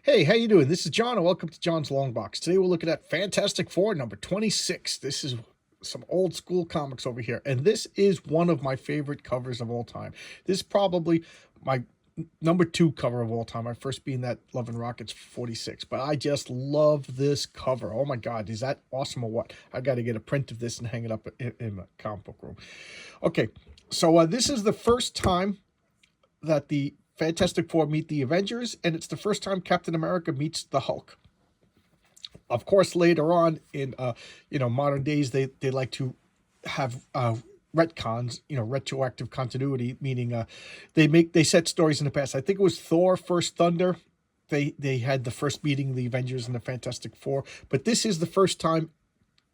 Hey, how you doing? This is John, and welcome to John's Long Box. Today we're looking at Fantastic Four number 26. This is some old school comics over here, and this is one of my favorite covers of all time. This is probably my number 2 cover of all time. My first being that Love and Rockets 46, but I just love this cover. Oh my God, is that awesome or what? I got to get a print of this and hang it up in my comic book room. Okay, so this is the first time that the Fantastic Four meet the Avengers, and it's the first time Captain America meets the Hulk. Of course, later on in modern days, they like to have retcons, retroactive continuity, meaning they set stories in the past. I think it was Thor: First Thunder. They had the first meeting, the Avengers and the Fantastic Four, but this is the first time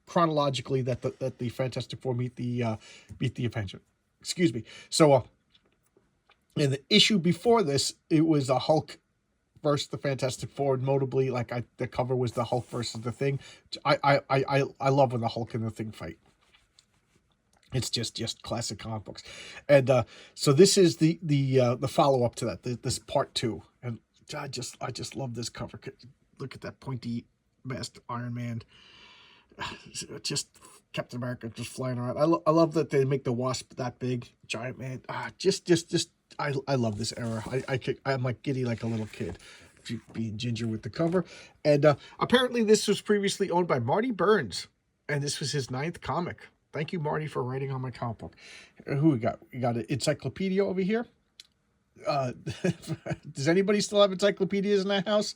chronologically that the Fantastic Four meet the Avengers. Excuse me. So. In the issue before this, it was a Hulk versus the Fantastic Four. Notably, the cover was the Hulk versus the Thing. I love when the Hulk and the Thing fight. It's just classic comic books, and so this is the follow up to that. This part 2, and I just love this cover. Look at that pointy masked Iron Man. Just Captain America just flying around. I love that they make the Wasp that big, giant man. I love this era. I'm like giddy like a little kid, being ginger with the cover. And apparently this was previously owned by Marty Burns, and this was his 9th comic. Thank you, Marty, for writing on my comic book. Who we got? We got an encyclopedia over here. Does anybody still have encyclopedias in their house?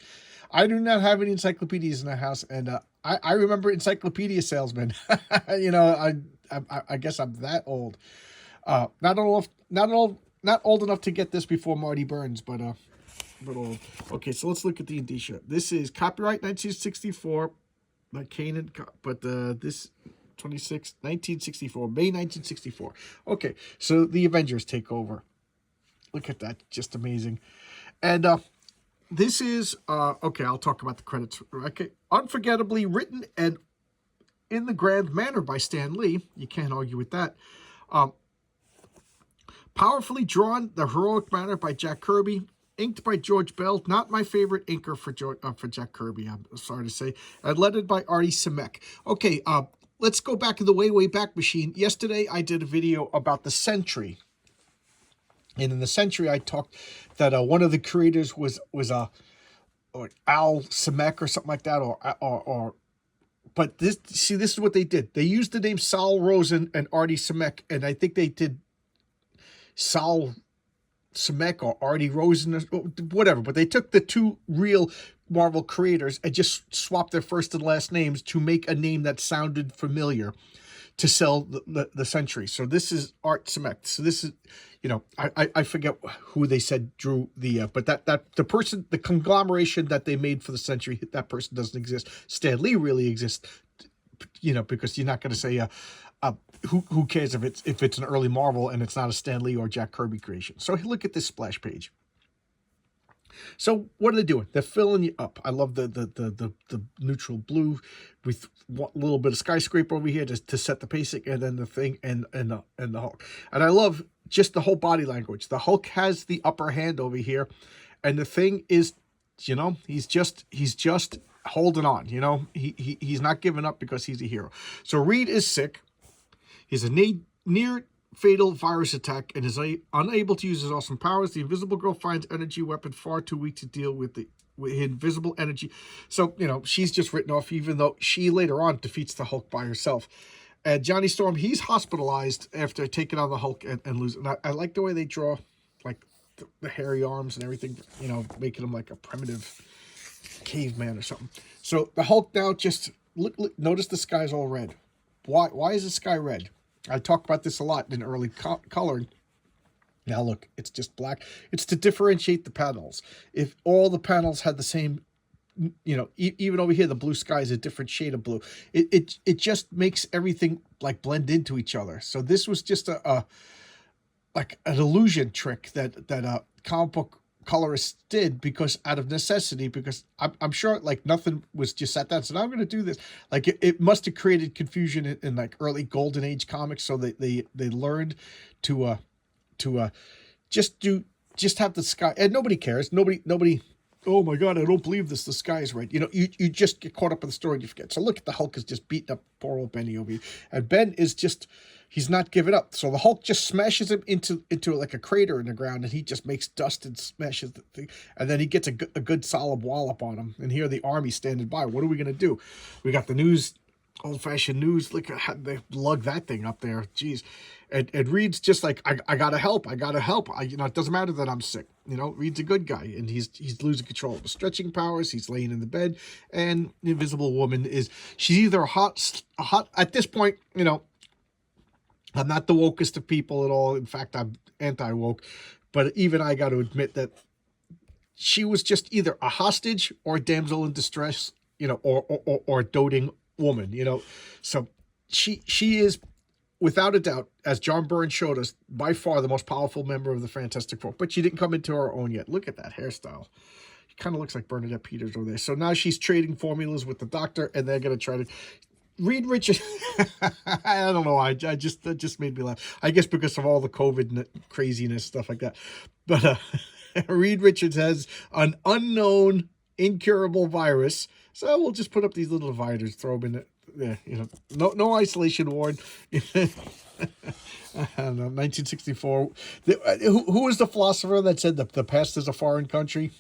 I do not have any encyclopedias in the house, and I remember encyclopedia salesmen. I guess I'm that old. Not old enough to get this before Marty Burns, but old. Okay, so let's look at the indicia. This is copyright 1964 by Kanan, but this 1964, May 1964. Okay, so the Avengers take over. Look at that, just amazing. And this is okay. I'll talk about the credits. Okay, unforgettably written and in the grand manner by Stan Lee. You can't argue with that. Powerfully drawn, the heroic manner by Jack Kirby, inked by George Bell. Not my favorite inker for Jack Kirby, I'm sorry to say. And lettered by Artie Simek. Okay, let's go back in the way back machine. Yesterday, I did a video about the Sentry. And in the Sentry, I talked that one of the creators was or Al Simek or something like that, but this is what they did. They used the name Sal Rosen and Artie Simek, and I think they did Sal Simek or Artie Rosen, or whatever. But they took the 2 real Marvel creators and just swapped their first and last names to make a name that sounded familiar to sell the Sentry. So this is Art Simek. So this is, I forget who they said drew the, but that the person, the conglomeration that they made for the Sentry, that person doesn't exist. Stan Lee really exists, because you're not going to say, who cares if it's an early Marvel and it's not a Stan Lee or Jack Kirby creation. So look at this splash page. So what are they doing? They're filling you up. I love the neutral blue with a little bit of skyscraper over here to set the pacing, and then the Thing and the Hulk. And I love just the whole body language. The Hulk has the upper hand over here, and the Thing is, he's just holding on. He's not giving up because he's a hero. So Reed is sick. He's a near fatal virus attack and is unable to use his awesome powers. The Invisible Girl finds energy weapon far too weak to deal with invisible energy. So, she's just written off, even though she later on defeats the Hulk by herself. And Johnny Storm, he's hospitalized after taking on the Hulk and losing. I like the way they draw, like, the hairy arms and everything, making him like a primitive caveman or something. So the Hulk now just, look, notice the sky's all red. Why is the sky red? I talked about this a lot in early coloring. Now look, it's just black. It's to differentiate the panels. If all the panels had the same, even over here, the blue sky is a different shade of blue. It just makes everything like blend into each other. So this was just like an illusion trick that comic book colorists did because out of necessity, because I'm sure like nothing was just sat down. So now I'm going to do this. Like it must have created confusion in like early golden age comics. So they learned to just have the sky, and nobody cares. Nobody oh my God, I don't believe this. The sky is red. You know, you just get caught up in the story and you forget. So look at the Hulk is just beating up poor old Benny over here. And Ben is just, he's not giving up. So the Hulk just smashes him into like a crater in the ground, and he just makes dust and smashes the thing. And then he gets a good solid wallop on him. And here the army standing by. What are we going to do? We got the news, old-fashioned news. Look at how they lug that thing up there. Jeez. And Reed's just like, I gotta help. I gotta help. You know, it doesn't matter that I'm sick. You know, Reed's a good guy, and he's losing control of his stretching powers. He's laying in the bed, and the Invisible Woman she's either a hot at this point. You know, I'm not the wokest of people at all. In fact, I'm anti-woke, but even I got to admit that she was just either a hostage or a damsel in distress. You know, or a doting woman. You know, so she is, without a doubt, as John Byrne showed us, by far the most powerful member of the Fantastic Four. But she didn't come into her own yet. Look at that hairstyle. She kind of looks like Bernadette Peters over there. So now she's trading formulas with the doctor, and they're going to try to... Reed Richards... I don't know. That just made me laugh. I guess because of all the COVID craziness, stuff like that. But Reed Richards has an unknown, incurable virus. So we'll just put up these little dividers, throw them in it. Yeah, you know, no isolation ward. I don't know, 1964. Who was the philosopher that said the past is a foreign country?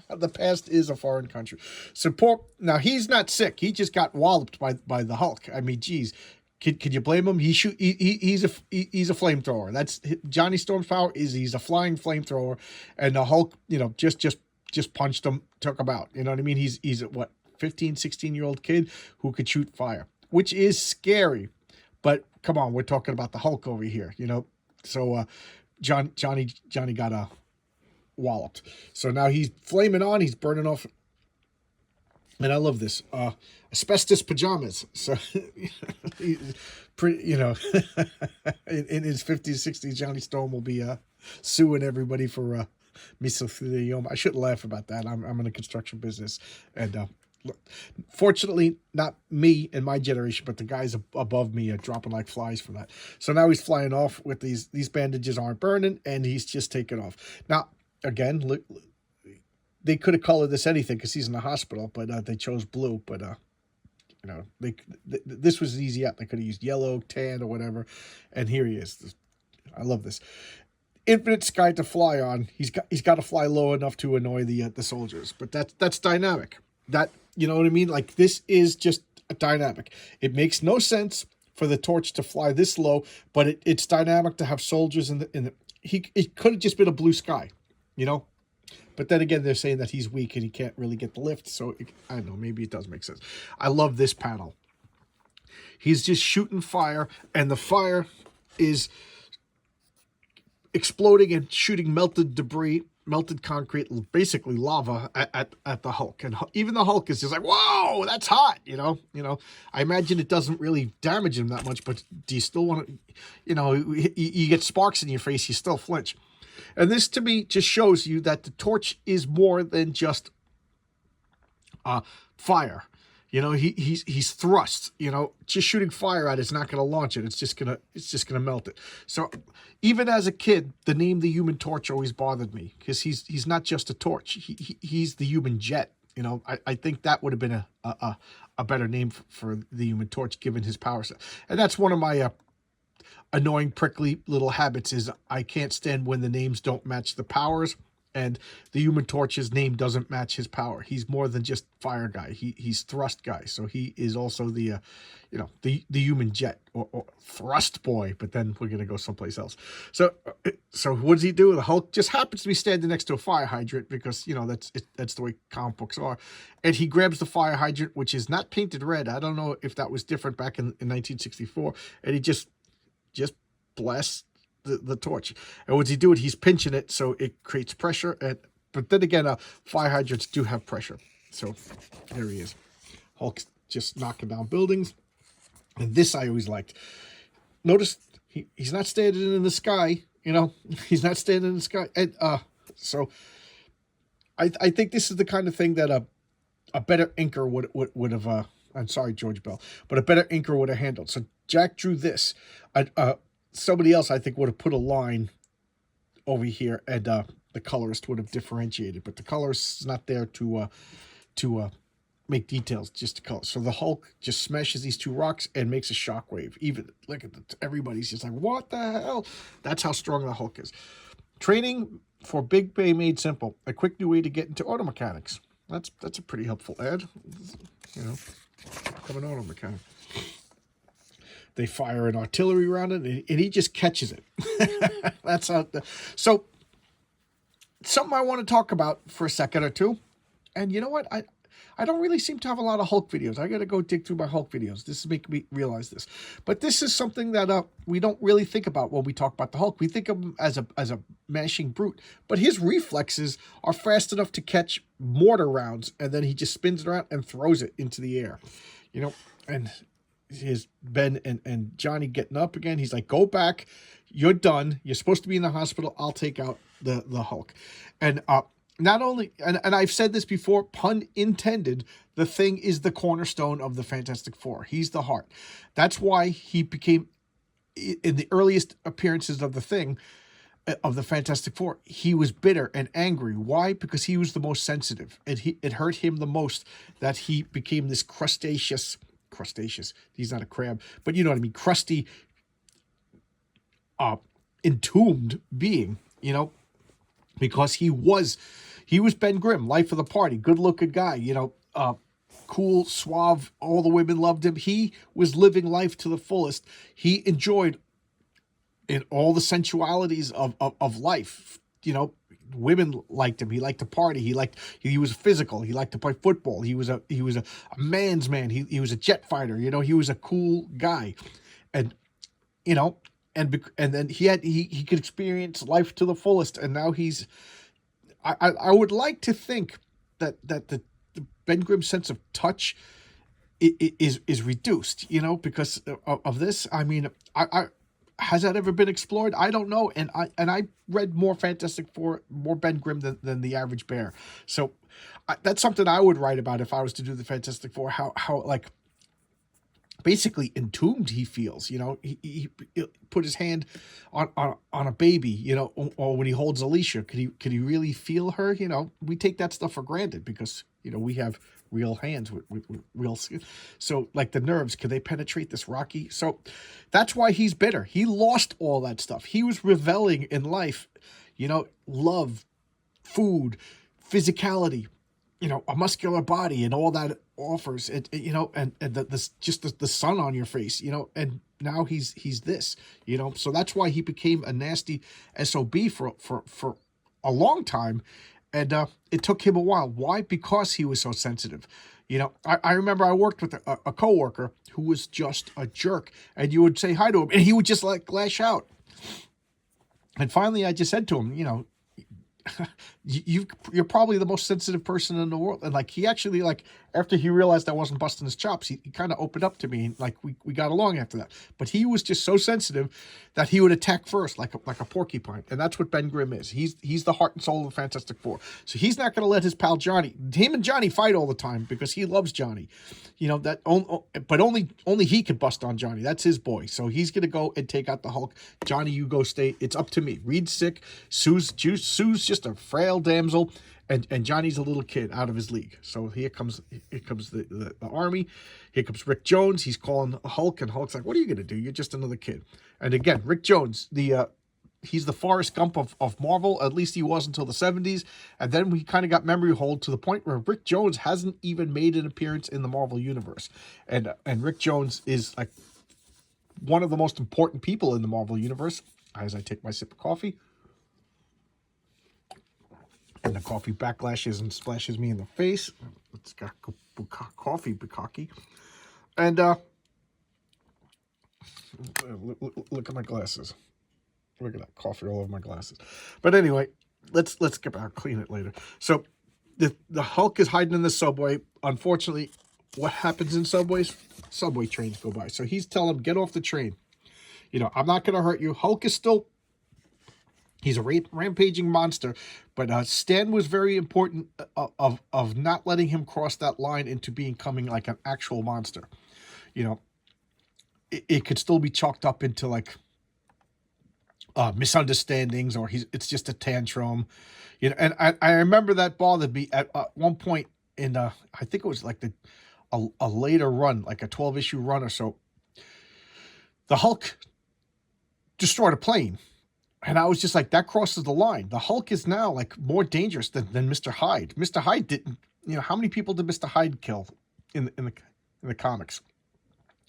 The past is a foreign country. So now he's not sick. He just got walloped by the Hulk. I mean, geez, could you blame him? He's a flamethrower. That's Johnny Storm's power. He's a flying flamethrower, and the Hulk, you know, just punched him, took him out. You know what I mean? He's at what? 15, 16-year-old kid who could shoot fire, which is scary. But come on, we're talking about the Hulk over here, you know. So Johnny got walloped. So now he's flaming on. He's burning off. And I love this. Asbestos pajamas. So, he's pretty, you know, in his 50s, 60s, Johnny Storm will be suing everybody for mesothelioma. I shouldn't laugh about that. I'm in the construction business, and fortunately, not me and my generation, but the guys above me are dropping like flies from that. So now he's flying off with these bandages aren't burning, and he's just taking off. Now, again, look, they could have colored this anything because he's in the hospital, but they chose blue. But you know, this was an easy out. They could have used yellow, tan, or whatever. And here he is. I love this. Infinite sky to fly on. He's got to fly low enough to annoy the soldiers. But that's dynamic. That, you know what I mean? Like, this is just a dynamic. It makes no sense for the torch to fly this low, but it's dynamic to have soldiers in the. It could have just been a blue sky, you know. But then again, they're saying that he's weak and he can't really get the lift. So I don't know. Maybe it does make sense. I love this panel. He's just shooting fire, and the fire is exploding and shooting melted debris, melted concrete, basically lava at the Hulk. And even the Hulk is just like, whoa, that's hot, you know. I imagine it doesn't really damage him that much, but do you still want to, you know, you get sparks in your face, you still flinch. And this, to me, just shows you that the torch is more than just fire. You know, he's thrust. You know, just shooting fire at it's not going to launch it. It's just gonna melt it. So even as a kid, the name the Human Torch always bothered me because he's not just a torch. He's the human jet. You know, I think that would have been a better name for the Human Torch given his power set. And that's one of my annoying, prickly little habits is I can't stand when the names don't match the powers. And the Human Torch's name doesn't match his power. He's more than just fire guy. He's thrust guy. So he is also the, you know, the human jet or thrust boy. But then we're gonna go someplace else. So what does he do? The Hulk just happens to be standing next to a fire hydrant because, you know, that's the way comic books are. And he grabs the fire hydrant, which is not painted red. I don't know if that was different back in 1964. And he just blasts the torch. And what's he doing? He's pinching it so it creates pressure. But then again, fire hydrants do have pressure. So there he is. Hulk's just knocking down buildings. And this I always liked. Notice he's not standing in the sky. You know, he's not standing in the sky. And so I think this is the kind of thing that a better inker would have. I'm sorry, George Bell, but a better inker would have handled. So Jack drew this. Somebody else, I think, would have put a line over here and the colorist would have differentiated, but the colorist is not there to make details, just to color. So the Hulk just smashes these two rocks and makes a shockwave. Even look at everybody's just like, what the hell? That's how strong the Hulk is. Training for Big Bay made simple. A quick new way to get into auto mechanics. That's a pretty helpful ad. You know, become an auto mechanic. They fire an artillery round it, and he just catches it. That's how. So, something I want to talk about for a second or two. And you know what? I don't really seem to have a lot of Hulk videos. I got to go dig through my Hulk videos. This is making me realize this. But this is something that we don't really think about when we talk about the Hulk. We think of him as a mashing brute. But his reflexes are fast enough to catch mortar rounds, and then he just spins it around and throws it into the air. You know, and his Ben and Johnny getting up again. He's like, go back. You're done. You're supposed to be in the hospital. I'll take out the Hulk. And not only, and I've said this before, pun intended, the Thing is the cornerstone of the Fantastic Four. He's the heart. That's why he became, in the earliest appearances of the Thing, of the Fantastic Four, he was bitter and angry. Why? Because he was the most sensitive. It hurt him the most that he became this crustaceous, he's not a crab, but you know what I mean, crusty, entombed being, you know, because he was Ben Grimm, life of the party, good-looking guy, you know, cool, suave, all the women loved him. He was living life to the fullest. He enjoyed in all the sensualities of life, you know. Women liked him. He liked to party. He was physical. He liked to play football. He was a man's man. He was a jet fighter. You know, he was a cool guy, and you know, and then he could experience life to the fullest. And now he's. I would like to think that the Ben Grimm sense of touch is reduced. You know, because of this. I mean, has that ever been explored? I don't know. And I read more Fantastic Four, more Ben Grimm than the average bear. So that's something I would write about if I was to do the Fantastic Four. How like basically entombed he feels. You know, he put his hand on a baby. You know, or when he holds Alicia, could he really feel her? You know, we take that stuff for granted because you know we have real hands with real skin. So like the nerves, could they penetrate this rocky? So that's why he's bitter. He lost all that stuff. He was reveling in life, you know, love, food, physicality, you know, a muscular body and all that offers it, you know, and the sun on your face, you know, and now he's this, you know. So that's why he became a nasty SOB for a long time. And it took him a while. Why? Because he was so sensitive. You know, I remember I worked with a coworker who was just a jerk. And you would say hi to him, and he would just like lash out. And finally, I just said to him, you know, you're probably the most sensitive person in the world. And like he actually, like after he realized I wasn't busting his chops, he kind of opened up to me, and like we got along after that. But he was just so sensitive that he would attack first, like a porcupine. And that's what Ben Grimm is. He's the heart and soul of the Fantastic Four. So he's not going to let his pal Johnny, him and Johnny fight all the time because he loves Johnny. You know that, but only he could bust on Johnny. That's his boy. So he's going to go and take out the Hulk. Johnny, you go stay. It's up to me. Reed's sick. Sue's just a frail damsel, and Johnny's a little kid out of his league. So here comes the army. Here comes Rick Jones. He's calling Hulk, and Hulk's like, "What are you gonna do? You're just another kid." And again, Rick Jones, he's the Forrest Gump of Marvel. At least he was until the 70s, and then we kind of got memory hold to the point where Rick Jones hasn't even made an appearance in the Marvel universe, and Rick Jones is like one of the most important people in the Marvel universe. As I take my sip of coffee. And the coffee backlashes and splashes me in the face. It's got coffee bukkake. And look at my glasses. Look at that coffee all over my glasses. But anyway, let's get back. I'll clean it later. So the Hulk is hiding in the subway. Unfortunately, what happens in subways? Subway trains go by. So he's telling him, get off the train. You know, I'm not going to hurt you. Hulk is still... He's a rampaging monster, but Stan was very important of not letting him cross that line into becoming like an actual monster. You know, it could still be chalked up into like misunderstandings, or it's just a tantrum, And I remember that bothered me at one point in I think it was like a later run, like a 12-issue run or so. The Hulk destroyed a plane. And I was just like, that crosses the line. The Hulk is now like more dangerous than Mr. Hyde. Mr. Hyde didn't, how many people did Mr. Hyde kill in the comics?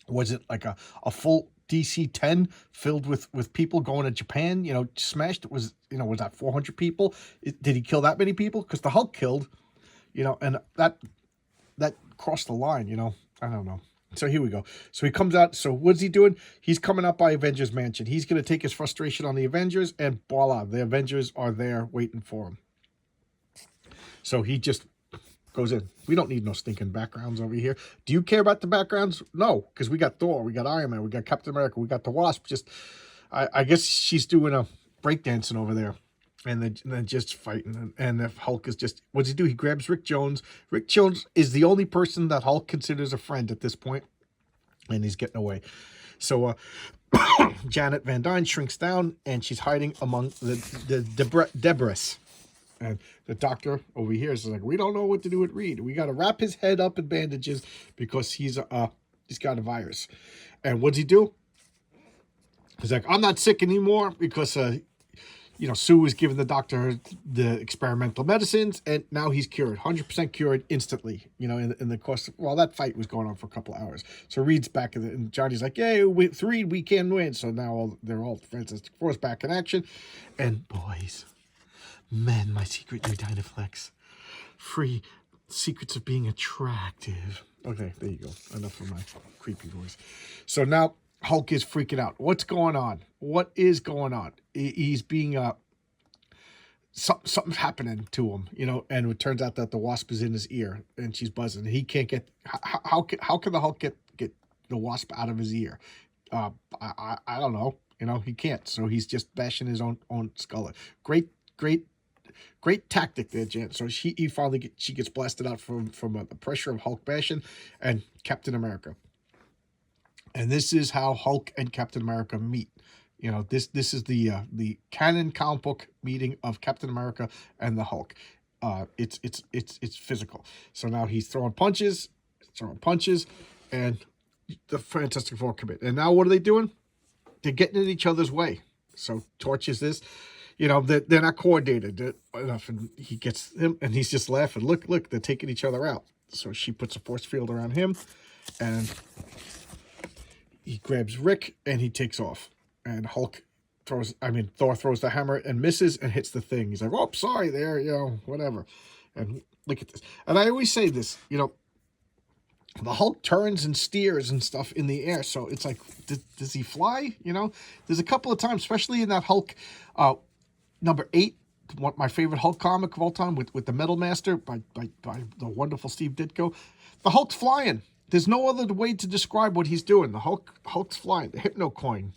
Was it like a full DC-10 filled with people going to Japan, smashed? It was, was that 400 people? Did he kill that many people? Because the Hulk killed, and that crossed the line, I don't know. So here we go. So he comes out. So what's he doing? He's coming out by Avengers Mansion. He's going to take his frustration on the Avengers, and voila, the Avengers are there waiting for him. So he just goes in. We don't need no stinking backgrounds over here. Do you care about the backgrounds? No, because we got Thor, we got Iron Man, we got Captain America, we got the Wasp. Just, I guess she's doing a breakdancing over there. And then just fighting. And the Hulk is just, what does he do? He grabs Rick Jones. Rick Jones is the only person that Hulk considers a friend at this point. And he's getting away. So Janet Van Dyne shrinks down, and she's hiding among the debris. And the doctor over here is like, we don't know what to do with Reed. We got to wrap his head up in bandages because he's got a virus. And what's he do? He's like, I'm not sick anymore because Sue was giving the doctor the experimental medicines, and now he's cured, 100% cured instantly, in the course. Well, that fight was going on for a couple of hours. So Reed's back, and Johnny's like, yeah, with Reed, we can win. So now they're all Fantastic Four's back in action. And boys, men, my secret new Dynaflex. Free secrets of being attractive. Okay, there you go. Enough of my creepy voice. So now Hulk is freaking out. What's going on? What is going on? He's being something's happening to him, and it turns out that the Wasp is in his ear and she's buzzing. He can't get how can the Hulk get the Wasp out of his ear? I don't know. He can't. So he's just bashing his own skull. Great tactic there, Jan. So she gets blasted out from the pressure of Hulk bashing and Captain America. And this is how Hulk and Captain America meet. This is the canon comic book meeting of Captain America and the Hulk. It's physical. So now he's throwing punches, and the Fantastic Four commit. And now what are they doing? They're getting in each other's way. So Torch is this. They're not coordinated enough, and he gets him, and he's just laughing. Look, they're taking each other out. So she puts a force field around him, and he grabs Rick, and he takes off. And Thor throws the hammer and misses and hits the thing. He's like, oh, sorry there, whatever. And look at this. And I always say this, the Hulk turns and steers and stuff in the air. So it's like, does he fly? There's a couple of times, especially in that Hulk, number 8, my favorite Hulk comic of all time, with the Metal Master by the wonderful Steve Ditko. The Hulk's flying. There's no other way to describe what he's doing. The Hulk's flying. The Hypno Coin.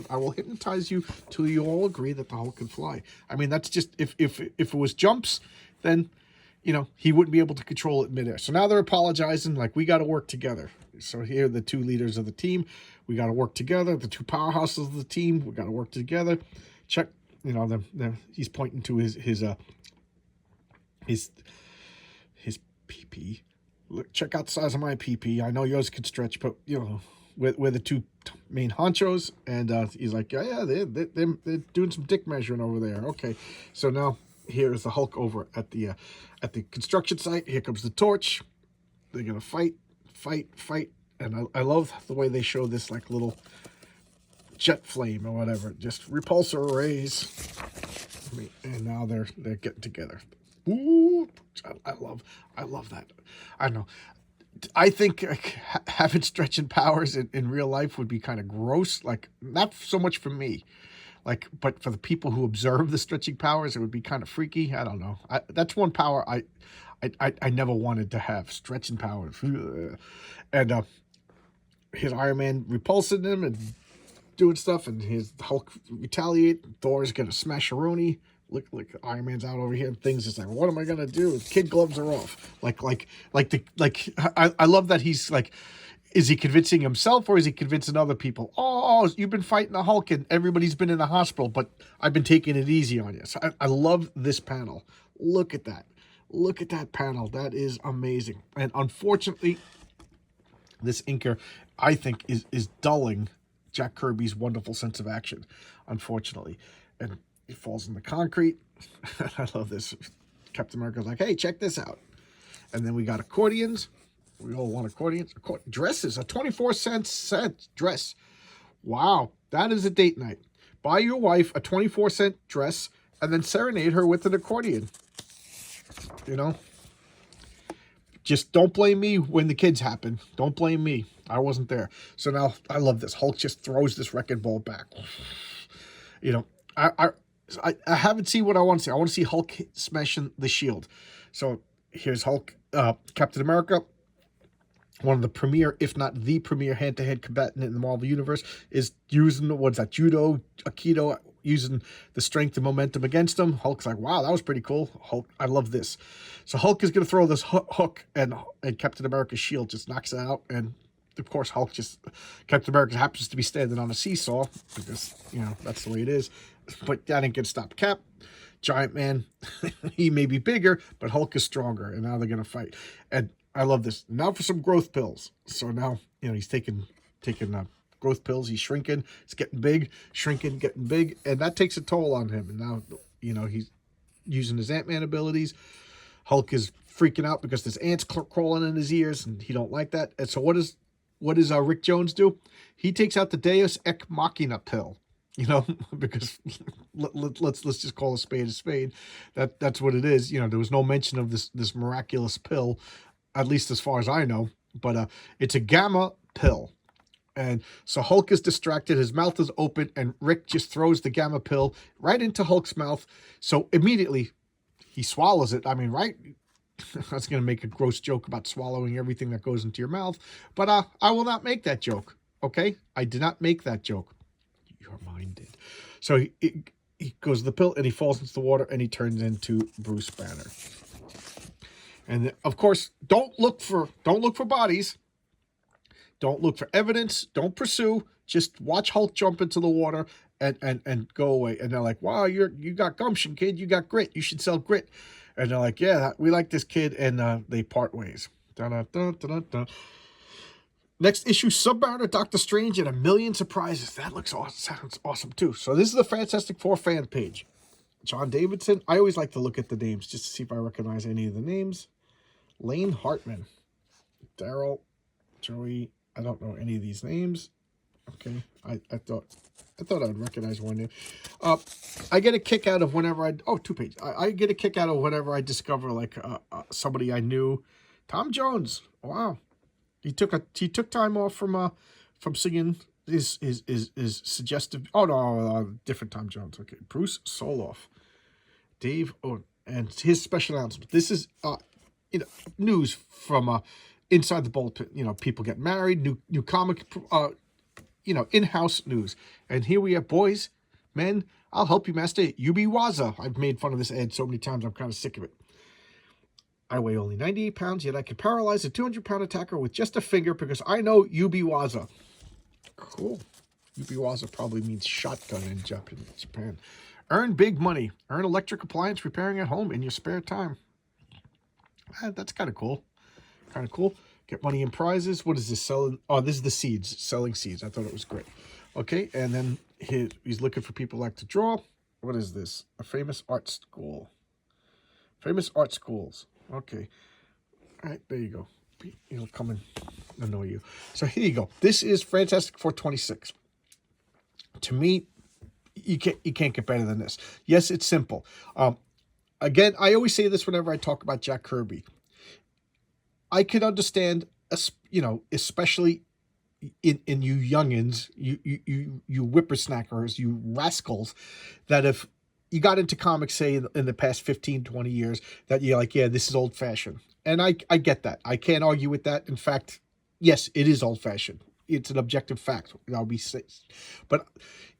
I will hypnotize you till you all agree that the Hulk can fly. I mean, that's just, if it was jumps, then, he wouldn't be able to control it midair. So now they're apologizing, like, we got to work together. So here are the two leaders of the team. We got to work together. The two powerhouses of the team, we got to work together. Check, he's pointing to his PP. Look, check out the size of my PP. I know yours could stretch, but, we're the two main honchos, and he's like, yeah, they're doing some dick measuring over there. Okay, so now here is the Hulk over at the construction site. Here comes the Torch. They're gonna fight, and I love the way they show this like little jet flame or whatever, just repulsor rays, and now they're getting together. Ooh, I love that. I don't know. I think having stretching powers in real life would be kind of gross. Like, not so much for me, but for the people who observe the stretching powers, it would be kind of freaky. I don't know. That's one power I never wanted to have, stretching powers. And his Iron Man repulsing him and doing stuff, and his Hulk retaliate. Thor's gonna smash a Rooney. Look, Iron Man's out over here, and things is like, what am I gonna do? Kid gloves are off. I love that he's like, Is he convincing himself or is he convincing other people? Oh, you've been fighting the Hulk and everybody's been in the hospital, but I've been taking it easy on you. So I love this panel. Look at that. Look at that panel. That is amazing. And unfortunately, this inker, I think, is dulling Jack Kirby's wonderful sense of action, unfortunately. And he falls in the concrete. I love this. Captain America's like, hey, check this out. And then we got accordions. We all want accordions. Dresses, a 24-cent set dress. Wow, that is a date night. Buy your wife a 24-cent dress and then serenade her with an accordion. You know? Just don't blame me when the kids happen. Don't blame me. I wasn't there. So now I love this. Hulk just throws this wrecking ball back. You know, I haven't seen what I want to see. I want to see Hulk smashing the shield. So here's Hulk, Captain America. One of the premier, if not the premier, hand-to-hand combatant in the Marvel Universe is using, what's that, judo, aikido, using the strength and momentum against him. Hulk's like, wow, that was pretty cool. Hulk, I love this. So Hulk is going to throw this hook, and Captain America's shield just knocks it out. And, of course, Captain America happens to be standing on a seesaw because, you know, that's the way it is. But that ain't going to stop Cap. Giant Man, he may be bigger, but Hulk is stronger, and now they're going to fight. And I love this. Now for some growth pills. So now, you know, he's taking growth pills. He's shrinking. He's getting big, shrinking, getting big. And that takes a toll on him. And now, you know, he's using his Ant-Man abilities. Hulk is freaking out because there's ants crawling in his ears, and he don't like that. And so what does Rick Jones do? He takes out the Deus Ex Machina pill. You know, because let's just call a spade a spade. That's what it is. You know, there was no mention of this miraculous pill, at least as far as I know. But it's a gamma pill. And so Hulk is distracted. His mouth is open, and Rick just throws the gamma pill right into Hulk's mouth. So immediately he swallows it. I mean, right? I was going to make a gross joke about swallowing everything that goes into your mouth. But I will not make that joke. Okay? I did not make that joke. Your mind did. So he goes to the pill and he falls into the water and he turns into Bruce Banner. And of course, don't look for bodies. Don't look for evidence. Don't pursue. Just watch Hulk jump into the water and go away. And they're like, wow, you got gumption, kid. You got grit. You should sell grit. And they're like, yeah, we like this kid. And they part ways. Dun-dun-dun-dun-dun. Next issue, Submariner, Doctor Strange, and a million surprises. That looks awesome. Sounds awesome, too. So this is the Fantastic Four fan page. John Davidson. I always like to look at the names just to see if I recognize any of the names. Lane Hartman. Daryl. Joey. I don't know any of these names. Okay. I thought I would recognize one name. I get a kick out of whenever I... Oh, 2 pages. I get a kick out of whenever I discover, like, somebody I knew. Tom Jones. Wow. He took time off from singing his suggestive. Oh no, different Tom Jones. Okay, Bruce Soloff, Dave. Oh, and his special announcement. This is news from inside the bullpen. You know, people get married. New comic. In-house news. And here we have boys, men. I'll help you, Master. UB Waza. I've made fun of this ad so many times. I'm kind of sick of it. I weigh only 98 pounds, yet I can paralyze a 200-pound attacker with just a finger because I know Yubiwaza. Cool. Yubiwaza probably means shotgun in Japan. Earn big money. Earn electric appliance repairing at home in your spare time. That's kind of cool. Kind of cool. Get money in prizes. What is this selling? Oh, this is the seeds. Selling seeds. I thought it was great. Okay, and then he's looking for people who like to draw. What is this? A famous art school. Famous art schools. Okay. All right, there you go. He'll come and annoy you. So here you go. This is Fantastic Four 26. To me, you can't get better than this. Yes, it's simple. Again, I always say this whenever I talk about Jack Kirby. I can understand, especially in you youngins, you whippersnackers, you rascals, that if you got into comics, say, in the past 15, 20 years, that you're like, yeah, this is old-fashioned. And I get that. I can't argue with that. In fact, yes, it is old-fashioned. It's an objective fact. But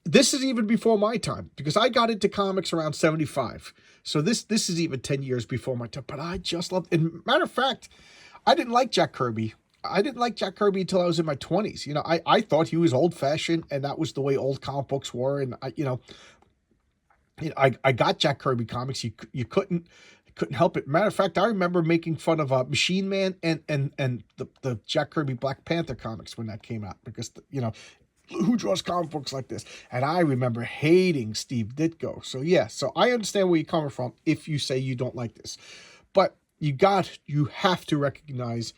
this is even before my time, because I got into comics around 75. So this is even 10 years before my time. But I just love... And matter of fact, I didn't like Jack Kirby I didn't like Jack Kirby until I was in my 20s. You know, I thought he was old-fashioned, and that was the way old comic books were. And I got Jack Kirby comics. You couldn't help it. Matter of fact, I remember making fun of Machine Man and the Jack Kirby Black Panther comics when that came out, because who draws comic books like this? And I remember hating Steve Ditko. So yeah, so I understand where you're coming from if you say you don't like this, but you have to recognize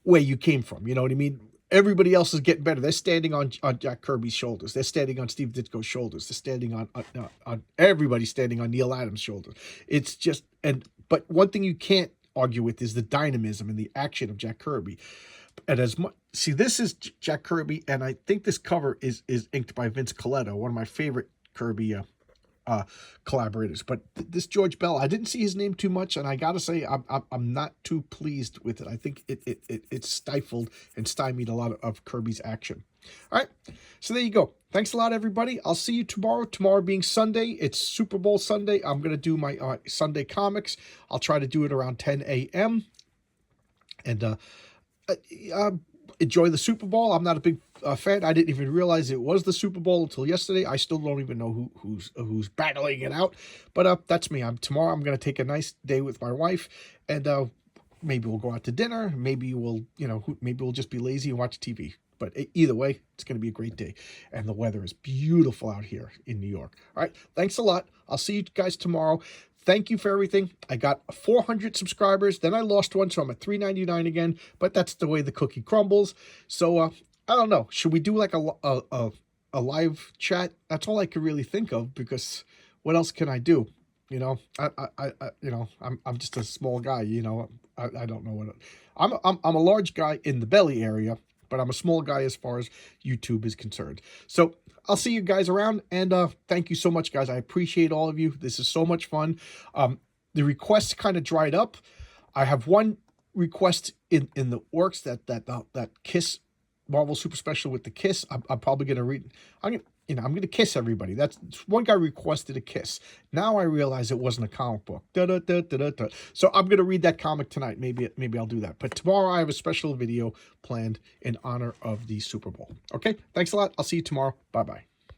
where you came from. You know what I mean? Everybody else is getting better. They're standing on Jack Kirby's shoulders. They're standing on Steve Ditko's shoulders. They're standing on everybody's standing on Neil Adams' shoulders. It's just, but one thing you can't argue with is the dynamism and the action of Jack Kirby. And as much, see, this is Jack Kirby, and I think this cover is inked by Vince Coletto, one of my favorite Kirby collaborators. But this George Bell, I didn't see his name too much, and I gotta say I'm not too pleased with it. I think it stifled and stymied a lot of Kirby's action. All right, so there you go. Thanks a lot, everybody. I'll see you tomorrow. Tomorrow being Sunday, it's Super Bowl Sunday. I'm gonna do my Sunday comics. I'll try to do it around 10 a.m. and enjoy the Super Bowl. I'm not a big fan. I didn't even realize it was the Super Bowl until yesterday. I still don't even know who's battling it out. But that's me. Tomorrow I'm going to take a nice day with my wife, and maybe we'll go out to dinner. Maybe we'll just be lazy and watch TV. But either way, it's going to be a great day. And the weather is beautiful out here in New York. All right. Thanks a lot. I'll see you guys tomorrow. Thank you for everything. I got 400 subscribers. Then I lost one, so I'm at 399 again. But that's the way the cookie crumbles. So I don't know. Should we do like a live chat? That's all I could really think of, because what else can I do? You know, I'm just a small guy. You know, I don't know what I'm a large guy in the belly area, but I'm a small guy as far as YouTube is concerned. So I'll see you guys around, and thank you so much, guys. I appreciate all of you. This is so much fun. The requests kind of dried up. I have one request in the works, that Kiss Marvel Super Special with the Kiss. I'm probably gonna read. I'm gonna kiss everybody. That's one guy requested a kiss. Now I realize it wasn't a comic book. So I'm gonna read that comic tonight. Maybe I'll do that. But tomorrow I have a special video planned in honor of the Super Bowl. Okay, thanks a lot. I'll see you tomorrow. Bye bye.